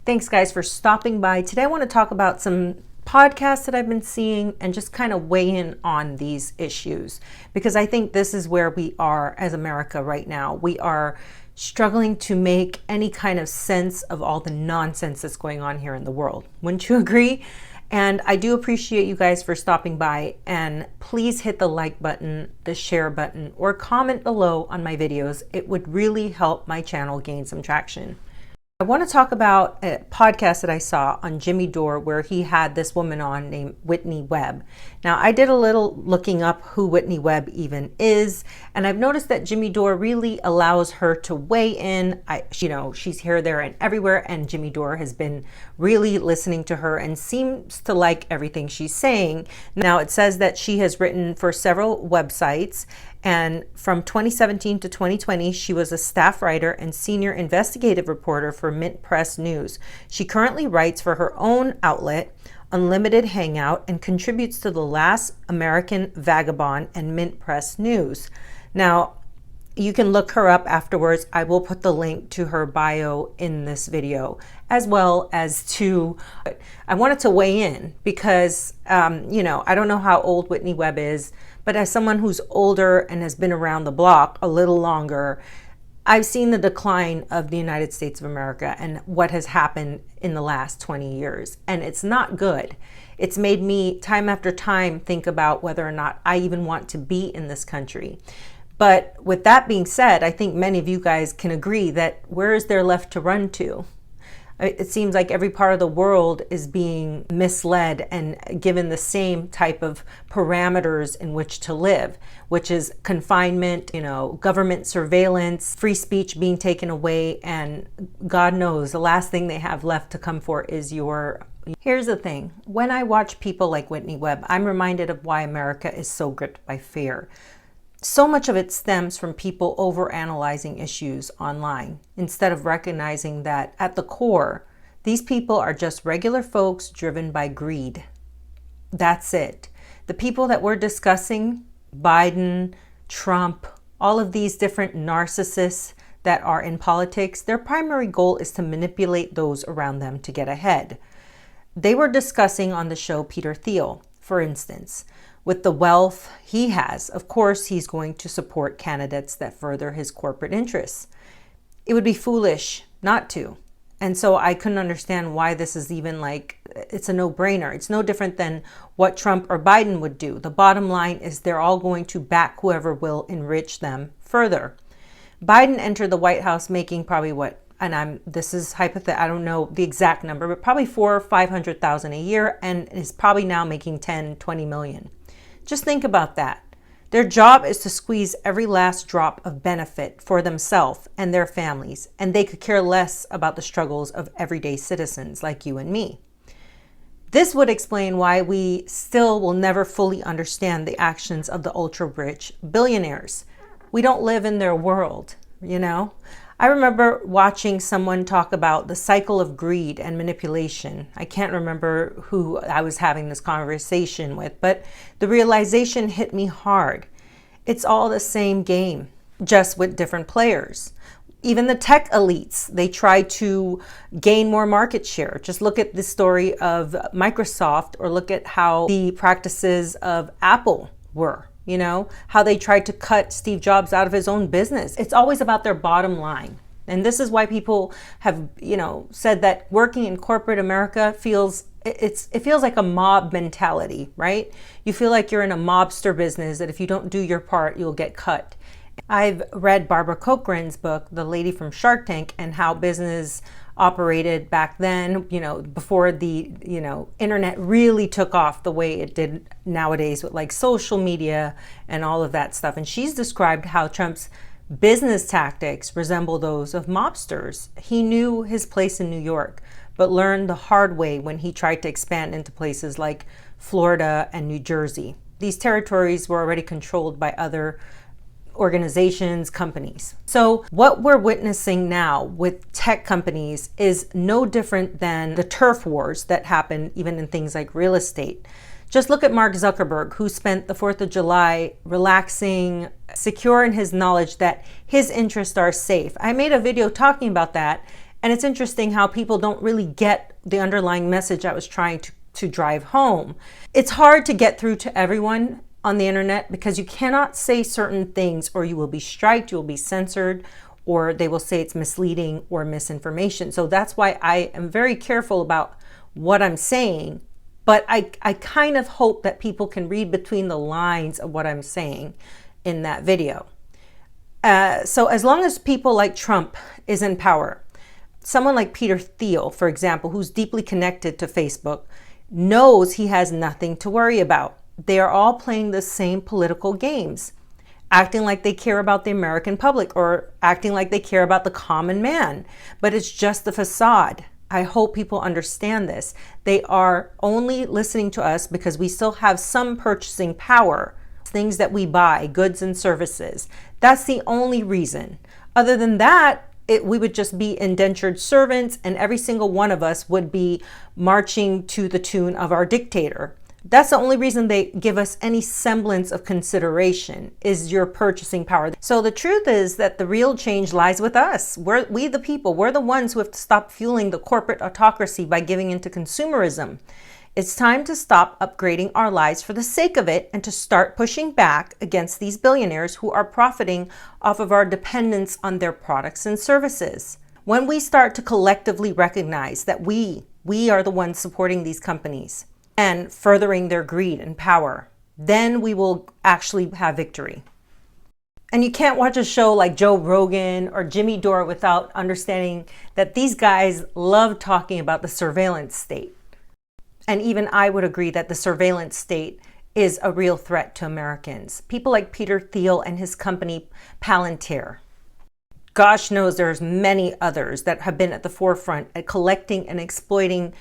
Thanks guys for stopping by. Today I want to talk about some podcasts that I've been seeing and just kind of weigh in on these issues, because I think this is where we are as America right now. We are struggling to make any kind of sense of all the nonsense that's going on here in the world. Wouldn't you agree? And I do appreciate you guys for stopping by, and please hit the like button, the share button, or comment below on my videos. It would really help my channel gain some traction. I want to talk about a podcast that I saw on Jimmy Dore where he had this woman on named Whitney Webb. Now, I did a little looking up who Whitney Webb even is, and I've noticed that Jimmy Dore really allows her to weigh in. She's here, there, and everywhere, and Jimmy Dore has been really listening to her and seems to like everything she's saying. Now, it says that she has written for several websites, and from 2017 to 2020, she was a staff writer and senior investigative reporter for Mint Press News. She currently writes for her own outlet, Unlimited Hangout, and contributes to The Last American Vagabond and Mint Press News. Now, you can look her up afterwards. I will put the link to her bio in this video, as well as to, I wanted to weigh in because, I don't know how old Whitney Webb is, but as someone who's older and has been around the block a little longer, I've seen the decline of the United States of America and what has happened in the last 20 years. And it's not good. It's made me time after time think about whether or not I even want to be in this country. But with that being said, I think many of you guys can agree that where is there left to run to? It seems like every part of the world is being misled and given the same type of parameters in which to live, which is confinement, government surveillance, free speech being taken away, and God knows the last thing they have left to come for is your... Here's the thing. When I watch people like Whitney Webb, I'm reminded of why America is so gripped by fear. So much of it stems from people overanalyzing issues online instead of recognizing that at the core, these people are just regular folks driven by greed. That's it. The people that we're discussing, Biden, Trump, all of these different narcissists that are in politics, their primary goal is to manipulate those around them to get ahead. They were discussing on the show Peter Thiel, for instance. With the wealth he has, of course, he's going to support candidates that further his corporate interests. It would be foolish not to. And so I couldn't understand why this is even it's a no-brainer. It's no different than what Trump or Biden would do. The bottom line is they're all going to back whoever will enrich them further. Biden entered the White House making probably this is hypothetical, I don't know the exact number, but probably $400,000 or $500,000 a year, and is probably now making 10, 20 million. Just think about that. Their job is to squeeze every last drop of benefit for themselves and their families, and they could care less about the struggles of everyday citizens like you and me. This would explain why we still will never fully understand the actions of the ultra-rich billionaires. We don't live in their world, I remember watching someone talk about the cycle of greed and manipulation. I can't remember who I was having this conversation with, but the realization hit me hard. It's all the same game, just with different players. Even the tech elites, they try to gain more market share. Just look at the story of Microsoft, or look at how the practices of Apple were. How they tried to cut Steve Jobs out of his own business. It's always about their bottom line. And this is why people have, said that working in corporate America feels like a mob mentality, right? You feel like you're in a mobster business, that if you don't do your part, you'll get cut. I've read Barbara Corcoran's book, The Lady from Shark Tank, and how business operated back then, before the, internet really took off the way it did nowadays with social media and all of that stuff. And she's described how Trump's business tactics resemble those of mobsters. He knew his place in New York, but learned the hard way when he tried to expand into places like Florida and New Jersey. These territories were already controlled by other organizations, companies. So what we're witnessing now with tech companies is no different than the turf wars that happen even in things like real estate. Just look at Mark Zuckerberg, who spent the 4th of July relaxing, secure in his knowledge that his interests are safe. I made a video talking about that, And it's interesting how people don't really get the underlying message I was trying to drive home. It's hard to get through to everyone on the internet because you cannot say certain things or you will be striked, you will be censored, or they will say it's misleading or misinformation. So that's why I am very careful about what I'm saying. But I kind of hope that people can read between the lines of what I'm saying in that video. So as long as people like Trump is in power, someone like Peter Thiel, for example, who's deeply connected to Facebook, knows he has nothing to worry about. They are all playing the same political games, acting like they care about the American public or acting like they care about the common man. But it's just the facade. I hope people understand this. They are only listening to us because we still have some purchasing power, things that we buy, goods and services. That's the only reason. Other than that, we would just be indentured servants and every single one of us would be marching to the tune of our dictator. That's the only reason they give us any semblance of consideration, is your purchasing power. So the truth is that the real change lies with us. We the people, we're the ones who have to stop fueling the corporate autocracy by giving into consumerism. It's time to stop upgrading our lives for the sake of it and to start pushing back against these billionaires who are profiting off of our dependence on their products and services. When we start to collectively recognize that we are the ones supporting these companies and furthering their greed and power, then we will actually have victory. And you can't watch a show like Joe Rogan or Jimmy Dore without understanding that these guys love talking about the surveillance state. And even I would agree that the surveillance state is a real threat to Americans. People like Peter Thiel and his company Palantir. Gosh knows there's many others that have been at the forefront at collecting and exploiting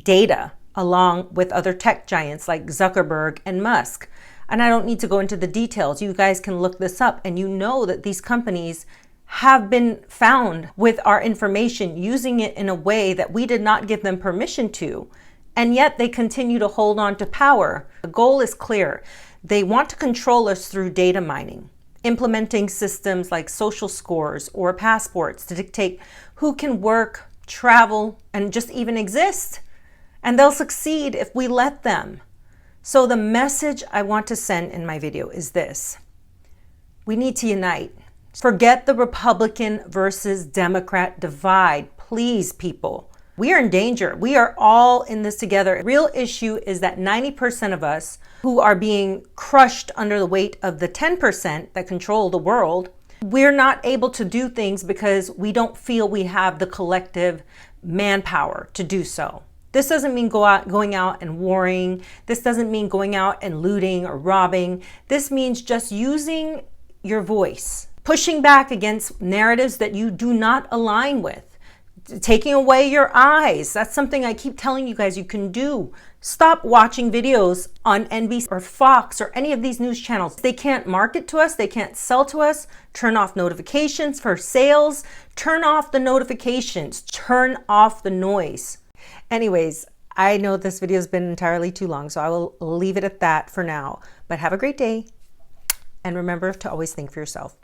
data along with other tech giants like Zuckerberg and Musk. And I don't need to go into the details. You guys can look this up and you know that these companies have been found with our information using it in a way that we did not give them permission to. And yet they continue to hold on to power. The goal is clear. They want to control us through data mining, implementing systems like social scores or passports to dictate who can work, travel, and just even exist. And they'll succeed if we let them. So the message I want to send in my video is this. We need to unite. Forget the Republican versus Democrat divide. Please, people. We are in danger. We are all in this together. The real issue is that 90% of us who are being crushed under the weight of the 10% that control the world, we're not able to do things because we don't feel we have the collective manpower to do so. This doesn't mean going out and warring. This doesn't mean going out and looting or robbing. This means just using your voice, pushing back against narratives that you do not align with, taking away your eyes. That's something I keep telling you guys you can do. Stop watching videos on NBC or Fox or any of these news channels. They can't market to us. They can't sell to us. Turn off notifications for sales. Turn off the notifications. Turn off the noise. Anyways, I know this video has been entirely too long, so I will leave it at that for now. But have a great day. And remember to always think for yourself.